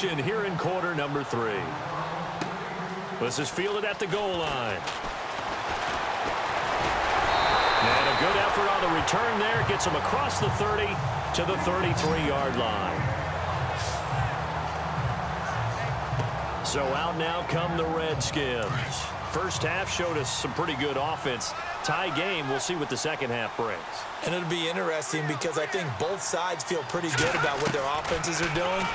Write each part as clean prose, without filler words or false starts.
possession here in quarter number 3. This is fielded at the goal line. And a good effort on the return there. Gets him across the 30 to the 33-yard line. So out now come the Redskins. First half showed us some pretty good offense. Tie game. We'll see what the second half brings. And it'll be interesting because I think both sides feel pretty good about what their offenses are doing.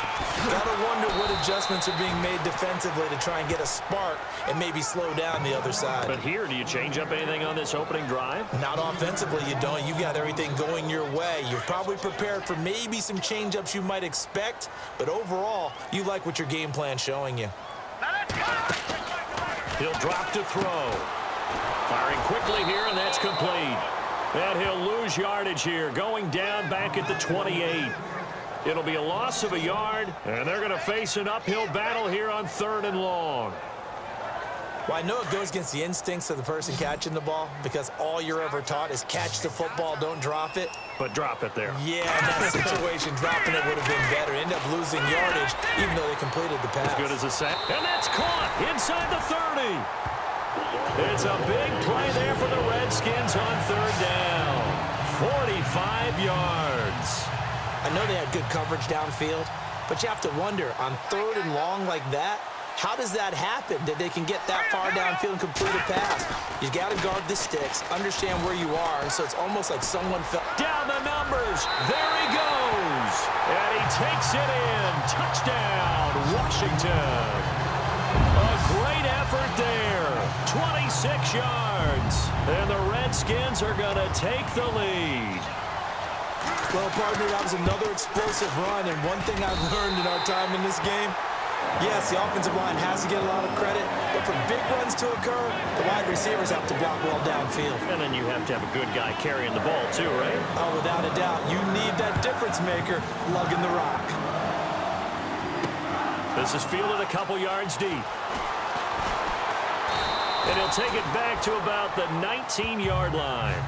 Gotta wonder what adjustments are being made defensively to try and get a spark and maybe slow down the other side. But here, do you change up anything on this opening drive? Not offensively, you don't. You got everything going your way. You're probably prepared for maybe some change-ups you might expect, but overall, you like what your game plan's showing you. He'll drop to throw. Firing quickly here, and that's complete. And he'll lose yardage here, going down back at the 28. It'll be a loss of a yard, and they're going to face an uphill battle here on 3rd and long. Well, I know it goes against the instincts of the person catching the ball because all you're ever taught is catch the football, don't drop it. But drop it there. Yeah, in that situation, dropping it would have been better. End up losing yardage, even though they completed the pass. As good as a sack. And that's caught inside the 30. It's a big play there for the Redskins on 3rd down. 45 yards. I know they had good coverage downfield, but you have to wonder, on 3rd and long like that, how does that happen, that they can get that far downfield and complete a pass? You got to guard the sticks, understand where you are, so it's almost like someone fell. Down the numbers. There he goes. And he takes it in. Touchdown, Washington. A great effort there. 26 yards. And the Redskins are going to take the lead. Well, partner, that was another explosive run, and one thing I've learned in our time in this game, yes, the offensive line has to get a lot of credit, but for big runs to occur, the wide receivers have to block well downfield. And then you have to have a good guy carrying the ball too, right? Oh, without a doubt. You need that difference maker lugging the rock. This is fielded a couple yards deep. And he'll take it back to about the 19-yard line.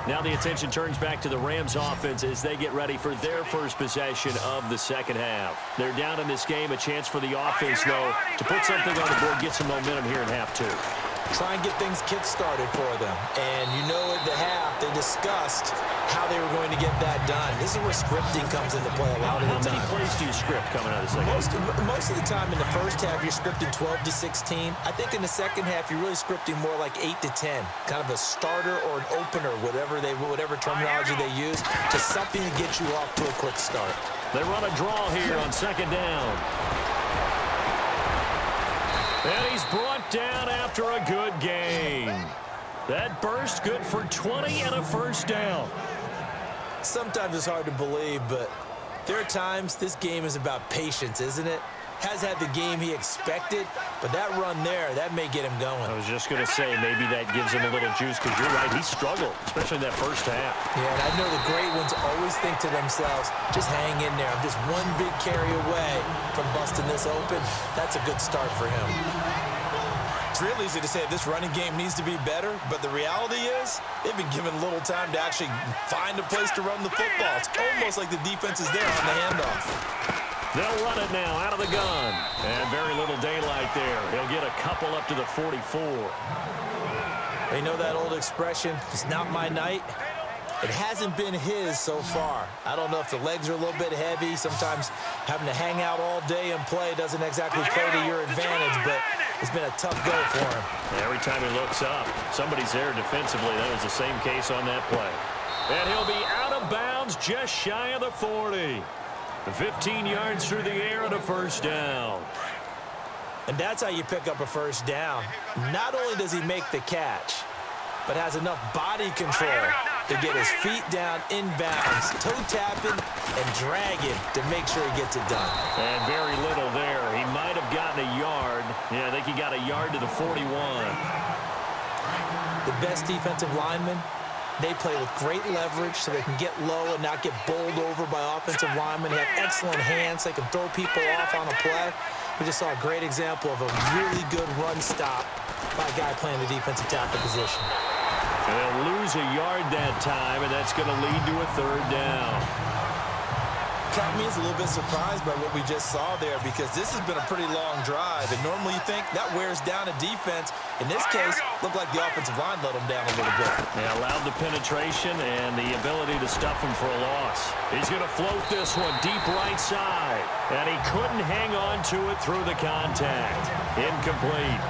Now the attention turns back to the Rams offense as they get ready for their first possession of the second half. They're down in this game. A chance for the offense, though, to put something on the board, get some momentum here in half 2. Try and get things kick-started for them. And you know at the half, they discussed how they were going to get that done. This is where scripting comes into play a lot of the time. How many plays do you script coming out of the second half? Most of the time in the first half, you're scripting 12 to 16. I think in the second half, you're really scripting more like 8 to 10. Kind of a starter or an opener, whatever terminology they use, to something to get you off to a quick start. They run a draw here on 2nd down. And he's brought down after a good gain. That burst good for 20 and a first down. Sometimes it's hard to believe, but there are times this game is about patience, isn't it? Has had the game he expected, but that run there, that may get him going. I was just going to say, maybe that gives him a little juice, because you're right, he struggled, especially in that first half. Yeah, and I know the great ones always think to themselves, just hang in there. I'm just one big carry away from busting this open. That's a good start for him. It's real easy to say this running game needs to be better, but the reality is they've been given little time to actually find a place to run the football. It's almost like the defense is there on the handoff. They'll run it now out of the gun. And very little daylight there. He'll get a couple up to the 44. You know that old expression, it's not my night? It hasn't been his so far. I don't know if the legs are a little bit heavy. Sometimes having to hang out all day and play doesn't exactly play to your advantage, but it's been a tough go for him. Every time he looks up, somebody's there defensively. That was the same case on that play. And he'll be out of bounds just shy of the 40. 15 yards through the air and a first down. And that's how you pick up a first down. Not only does he make the catch, but has enough body control to get his feet down inbounds, toe tapping and dragging to make sure he gets it done. And very little there. He might have gotten a yard. Yeah, I think he got a yard to the 41. The best defensive linemen, they play with great leverage so they can get low and not get bowled over by offensive linemen. They have excellent hands. They can throw people off on a play. We just saw a great example of a really good run stop by a guy playing the defensive tackle position. And they'll lose a yard that time, and that's going to lead to a third down. Got me is a little bit surprised by what we just saw there because this has been a pretty long drive, and normally you think that wears down a defense. In this case, looked like the offensive line let them down a little bit. They allowed the penetration and the ability to stuff him for a loss. He's going to float this one deep right side, and he couldn't hang on to it through the contact. Incomplete.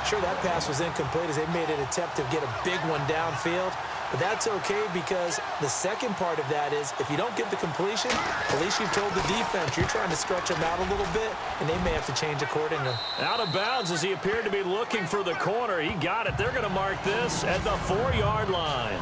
Sure, that pass was incomplete as they made an attempt to get a big one downfield. But that's okay because the second part of that is if you don't get the completion, at least you've told the defense you're trying to stretch them out a little bit, and they may have to change accordingly. Out of bounds as he appeared to be looking for the corner. He got it. They're going to mark this at the 4-yard line.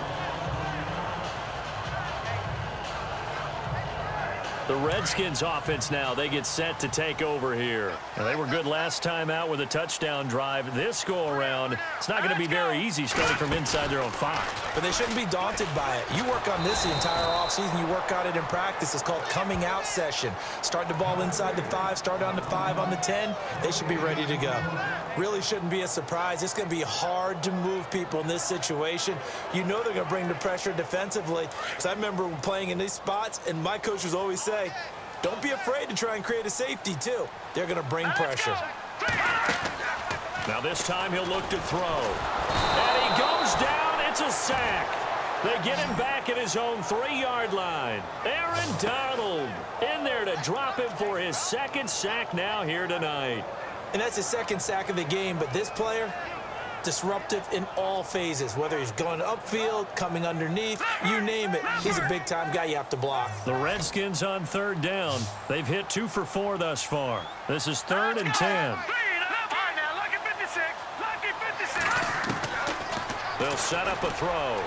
The Redskins offense now, they get set to take over here. Now, they were good last time out with a touchdown drive. This go-around, it's not going to be very easy starting from inside their own 5. But they shouldn't be daunted by it. You work on this the entire offseason. You work on it in practice. It's called coming out session. Start the ball inside the 5, start on the 5, on the 10. They should be ready to go. Really shouldn't be a surprise. It's going to be hard to move people in this situation. You know they're going to bring the pressure defensively. Because I remember playing in these spots, and my coach was always say, don't be afraid to try and create a safety, too. They're going to bring pressure. Now this time he'll look to throw. And he goes down. It's a sack. They get him back at his own 3-yard line. Aaron Donald in there to drop him for his second sack now here tonight. And that's his second sack of the game, but this player, disruptive in all phases, whether he's going upfield, coming underneath, you name it. He's a big-time guy you have to block. The Redskins on 3rd down. They've hit 2 for 4 thus far. This is 3rd and 10. They'll set up a throw.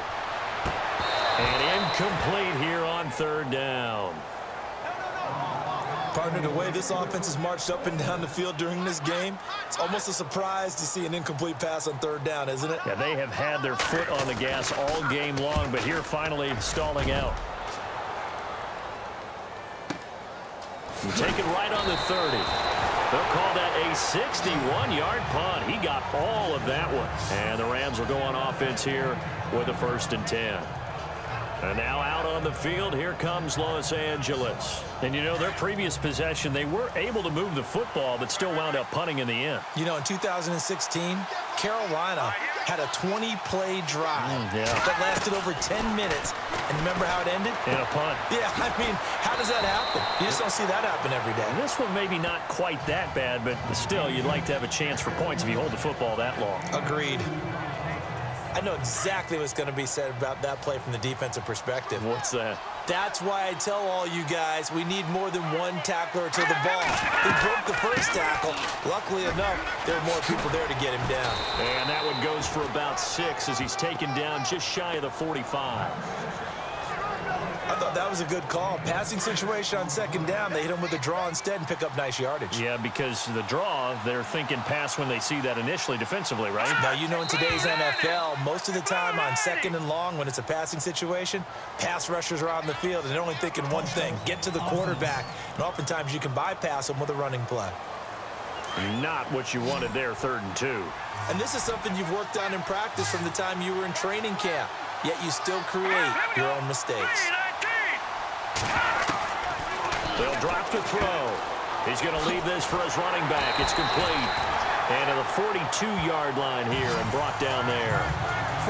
And incomplete here on 3rd down. Partner, the way this offense has marched up and down the field during this game, it's almost a surprise to see an incomplete pass on 3rd down, isn't it? Yeah, they have had their foot on the gas all game long, but here finally stalling out. You take it right on the 30. They'll call that a 61-yard punt. He got all of that one. And the Rams will go on offense here with a 1st and 10. And now out on the field, here comes Los Angeles. And, you know, their previous possession, they were able to move the football, but still wound up punting in the end. You know, in 2016, Carolina had a 20-play drive that lasted over 10 minutes. And remember how it ended? In a punt. Yeah, I mean, how does that happen? You just don't see that happen every day. And this one maybe not quite that bad, but still, you'd like to have a chance for points if you hold the football that long. Agreed. I know exactly what's going to be said about that play from the defensive perspective. What's that? That's why I tell all you guys we need more than one tackler to the ball. He broke the first tackle. Luckily enough, there were more people there to get him down. And that one goes for about 6 as he's taken down just shy of the 45. I thought that was a good call. Passing situation on 2nd down. They hit him with a draw instead and pick up nice yardage. Yeah, because the draw, they're thinking pass when they see that initially defensively, right? Now, you know, in today's NFL, most of the time on 2nd and long, when it's a passing situation, pass rushers are on the field, and they're only thinking one thing, get to the quarterback. And oftentimes you can bypass them with a running play. Not what you wanted there, 3rd and 2. And this is something you've worked on in practice from the time you were in training camp, yet you still create your own mistakes. They'll drop to throw. He's going to leave this for his running back. It's complete. And to the 42-yard line here and brought down there.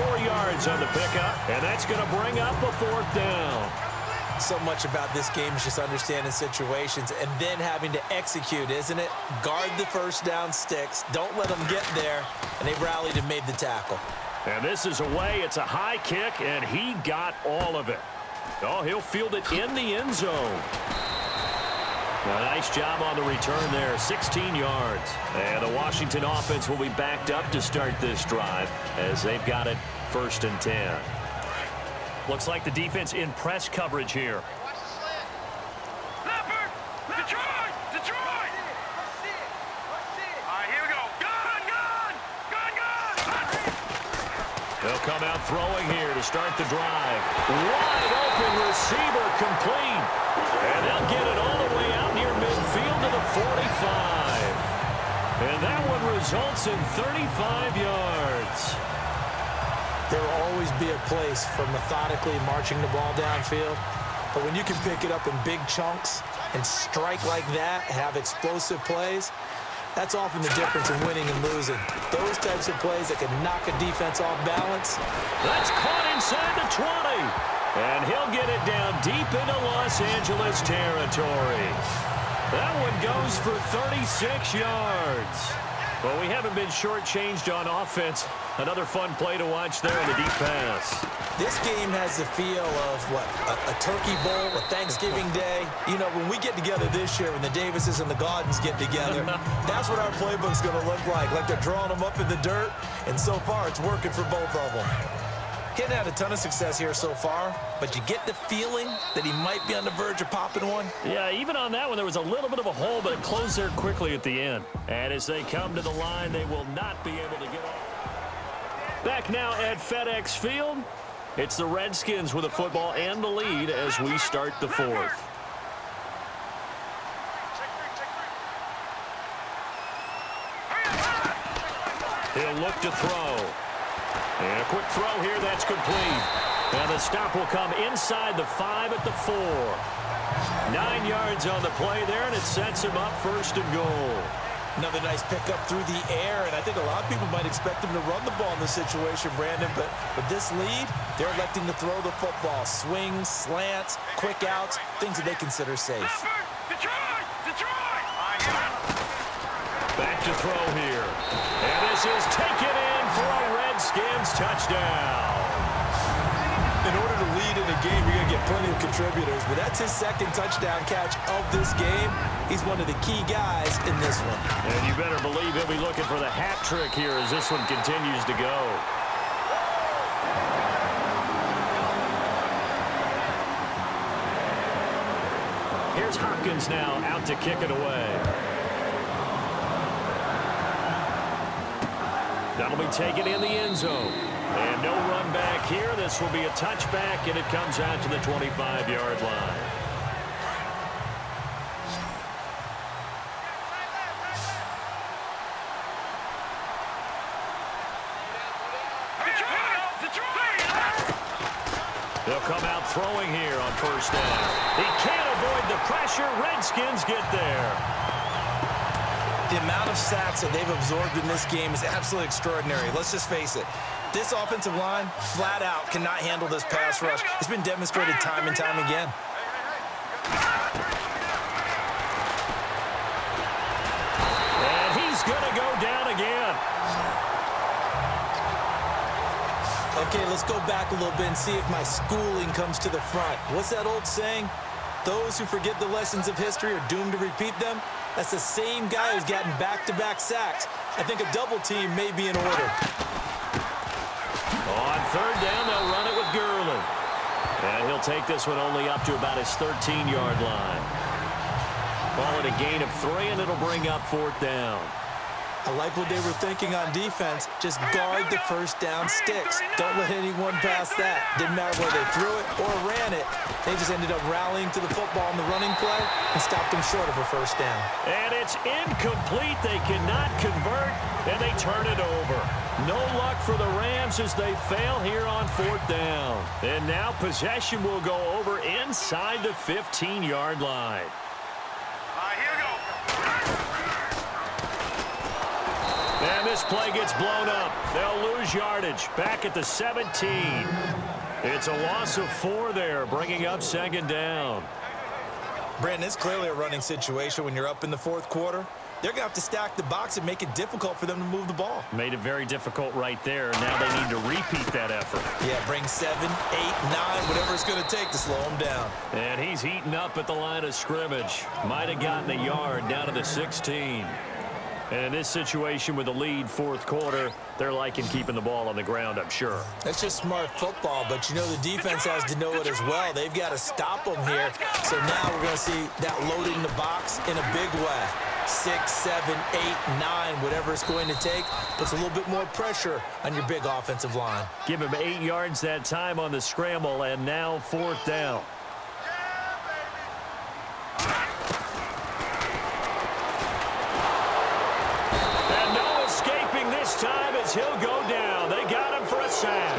4 yards on the pickup, and that's going to bring up a 4th down. So much about this game is just understanding situations and then having to execute, isn't it? Guard the 1st down sticks. Don't let them get there. And they rallied and made the tackle. And this is away. It's a high kick, and he got all of it. Oh, he'll field it in the end zone. A nice job on the return there, 16 yards. And the Washington offense will be backed up to start this drive as they've got it 1st and 10. Looks like the defense in press coverage here. They'll come out throwing here to start the drive. Wide open receiver complete. And they'll get it all the way out near midfield to the 45. And that one results in 35 yards. There will always be a place for methodically marching the ball downfield. But when you can pick it up in big chunks and strike like that, have explosive plays, that's often the difference in winning and losing. Those types of plays that can knock a defense off balance. That's caught inside the 20. And he'll get it down deep into Los Angeles territory. That one goes for 36 yards. Well, we haven't been shortchanged on offense. Another fun play to watch there in the deep pass. This game has the feel of, what, a turkey bowl, a Thanksgiving day. You know, when we get together this year, when the Davises and the Gaudens get together, that's what our playbook's going to look like they're drawing them up in the dirt, and so far it's working for both of them. He hasn't had a ton of success here so far, but you get the feeling that he might be on the verge of popping one. Yeah, even on that one, there was a little bit of a hole, but it closed there quickly at the end. And as they come to the line, they will not be able to get off. Back now at FedEx Field, it's the Redskins with the football and the lead as we start the fourth. He'll look to throw. And a quick throw here, that's complete. And the stop will come inside the 5 at the 4. 9 yards on the play there, and it sets him up first and goal. Another nice pickup through the air, and I think a lot of people might expect him to run the ball in this situation, Brandon, but with this lead, they're electing to throw the football. Swings, slants, quick outs, things that they consider safe. Back to throw here. And this is taken in for a Redskins touchdown. In order to lead in a game, you're going to get plenty of contributors, but that's his second touchdown catch of this game. He's one of the key guys in this one. And you better believe he'll be looking for the hat trick here as this one continues to go. Here's Hopkins now out to kick it away. That'll be taken in the end zone. And no run back here. This will be a touchback, and it comes out to the 25-yard line. They'll come out throwing here on first down. He can't avoid the pressure. Redskins get there. The amount of sacks that they've absorbed in this game is absolutely extraordinary. Let's just face it. This offensive line, flat out, cannot handle this pass rush. It's been demonstrated time and time again. And he's going to go down again. Okay, let's go back a little bit and see if my schooling comes to the front. What's that old saying? Those who forget the lessons of history are doomed to repeat them. That's the same guy who's gotten back-to-back sacks. I think a double team may be in order. On third down, they'll run it with Gurley. And he'll take this one only up to about his 13-yard line. Call it a gain of 3, and it'll bring up fourth down. I like what they were thinking on defense. Just guard the first down sticks. Don't let anyone pass that. Didn't matter whether they threw it or ran it. They just ended up rallying to the football in the running play and stopped them short of a first down. And it's incomplete. They cannot convert, and they turn it over. No luck for the Rams as they fail here on fourth down. And now possession will go over inside the 15-yard line. Here we go. And this play gets blown up. They'll lose yardage. Back at the 17. It's a loss of 4 there, bringing up second down. Brandon, it's clearly a running situation when you're up in the fourth quarter. They're going to have to stack the box and make it difficult for them to move the ball. Made it very difficult right there. Now they need to repeat that effort. Yeah, bring 7, 8, 9, whatever it's going to take to slow them down. And he's heating up at the line of scrimmage. Might have gotten a yard down to the 16. And in this situation with the lead fourth quarter, they're liking keeping the ball on the ground, I'm sure. That's just smart football, but you know the defense has to know it as well. They've got to stop them here. So now we're going to see that loading the box in a big way. 6, 7, 8, 9, whatever it's going to take, puts a little bit more pressure on your big offensive line. Give him 8 yards that time on the scramble, and now fourth down. And no escaping this time as he'll go down. They got him for a sack.